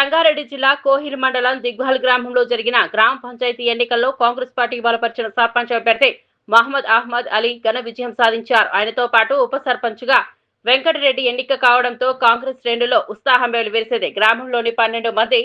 రంగారెడ్డి జిల్లా కోహిల్ మండలం దిగ్వాల్ గ్రామంలో జరిగిన గ్రామ పంచాయతీ ఎన్నికల్లో కాంగ్రెస్ పార్టీ బలపరిచిన సర్పంచ్ అభ్యర్థి మహమ్మద్ అహ్మద్ అలీ ఘన విజయం సాధించారు. ఆయనతో పాటు ఉప సర్పంచ్ గా వెంకటరెడ్డి ఎన్నిక కావడంతో కాంగ్రెస్ శ్రేణుల్లో ఉత్సాహం వెలువరిసింది. గ్రామంలోని 12 మంది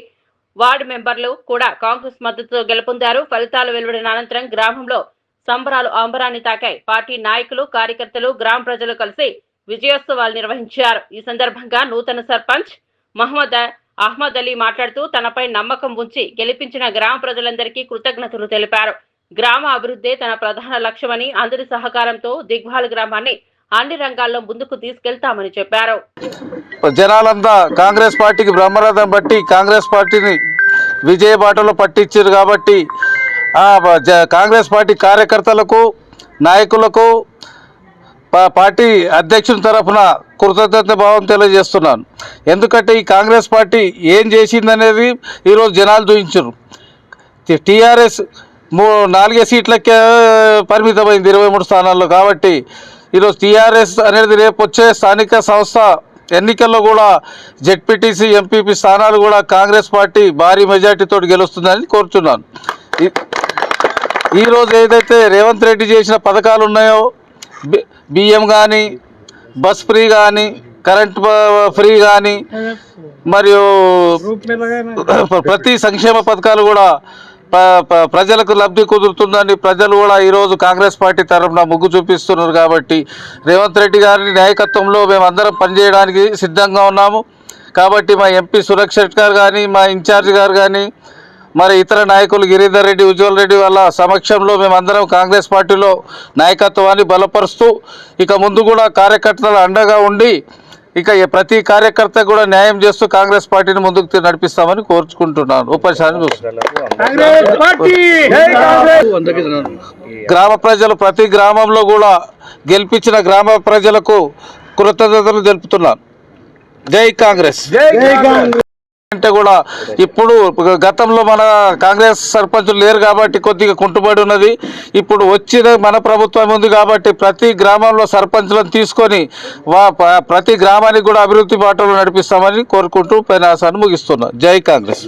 వార్డు మెంబర్లు కూడా కాంగ్రెస్ మద్దతుతో గెలుపొందారు. ఫలితాలు వెలువడిన అనంతరం గ్రామంలో సంబరాలు అంబరాన్ని తాకాయి. పార్టీ నాయకులు, కార్యకర్తలు, గ్రామ ప్రజలు కలిసి విజయోత్సవాలు నిర్వహించారు. ఈ సందర్భంగా నూతన సర్పంచ్ మహమ్మద్ అహ్మద్ అలీ మాట్లాడుతూ తనపై నమ్మకం ఉంచి గెలిపించిన గ్రామ ప్రజలందరికీ కృతజ్ఞతలు తెలిపారు. గ్రామ అభివృద్ధి తన ప్రధాన లక్ష్యమని, అందరి సహకారంతో దిగ్వాల్ గ్రామాన్ని అన్ని రంగాల్లో ముందుకు తీసుకెళ్తామని చెప్పారు. జనాలంతా కాంగ్రెస్ పార్టీకి బ్రహ్మరథం బట్టి కాంగ్రెస్ పార్టీని విజయ బాటలో పట్టించారు కాబట్టి కాంగ్రెస్ పార్టీ కార్యకర్తలకు, నాయకులకు, పార్టీ అధ్యక్షుని తరఫున కృతజ్ఞత భావం తెలియజేస్తున్నాను. ఎందుకంటే ఈ కాంగ్రెస్ పార్టీ ఏం చేసిందనేది ఈరోజు జనాలు చూపించారు. టీఆర్ఎస్ 4 సీట్లకే పరిమితమైంది 23 స్థానాల్లో. కాబట్టి ఈరోజు టీఆర్ఎస్ అనేది రేపు వచ్చే స్థానిక సంస్థ ఎన్నికల్లో కూడా జెడ్పీటీసీ, ఎంపీపీ స్థానాలు కూడా కాంగ్రెస్ పార్టీ భారీ మెజార్టీతో గెలుస్తుందని కోరుతున్నాను. ఈరోజు ఏదైతే రేవంత్ రెడ్డి చేసిన పథకాలు ఉన్నాయో, బియ్యం కానీ, బస్ ఫ్రీ కానీ, కరెంట్ ఫ్రీ కానీ, మరియు ప్రతి సంక్షేమ పథకాలు కూడా ప్రజలకు లబ్ధి కుదురుతుందని ప్రజలు కూడా ఈరోజు కాంగ్రెస్ పార్టీ తరఫున మొగ్గు చూపిస్తున్నారు. కాబట్టి రేవంత్ రెడ్డి గారి నాయకత్వంలో మేమందరం పనిచేయడానికి సిద్ధంగా ఉన్నాము. కాబట్టి మా ఎంపీ సురక్షిత్ గారు కానీ, మా ఇన్ఛార్జ్ గారు కానీ, మరి ఇతర నాయకులు గిరిధర్ రెడ్డి, ఉజ్వల్ రెడ్డి వాళ్ళ సమక్షంలో మేమందరం కాంగ్రెస్ పార్టీలో నాయకత్వాన్ని బలపరుస్తూ ఇక ముందు కూడా కార్యకర్తలు అండగా ఉండి ఇక ప్రతి కార్యకర్త కూడా న్యాయం చేస్తూ కాంగ్రెస్ పార్టీని ముందుకు నడిపిస్తామని కోరుకుంటున్నాను. గ్రామ ప్రజలు ప్రతి గ్రామంలో కూడా గెలిపించిన గ్రామ ప్రజలకు కృతజ్ఞతలు తెలుపుతున్నాను. జై కాంగ్రెస్. అంటే కూడా ఇప్పుడు గతంలో మన కాంగ్రెస్ సర్పంచులు లేరు కాబట్టి కొద్దిగా కుంటుబడి ఉన్నది. ఇప్పుడు వచ్చిన మన ప్రభుత్వం ఉంది కాబట్టి ప్రతి గ్రామంలో సర్పంచులను తీసుకొని ప్రతి గ్రామానికి కూడా అభివృద్ధి బాటలో నడిపిస్తామని కోరుకుంటూ ఉపన్యాసాన్ని ముగిస్తున్నాను. జై కాంగ్రెస్.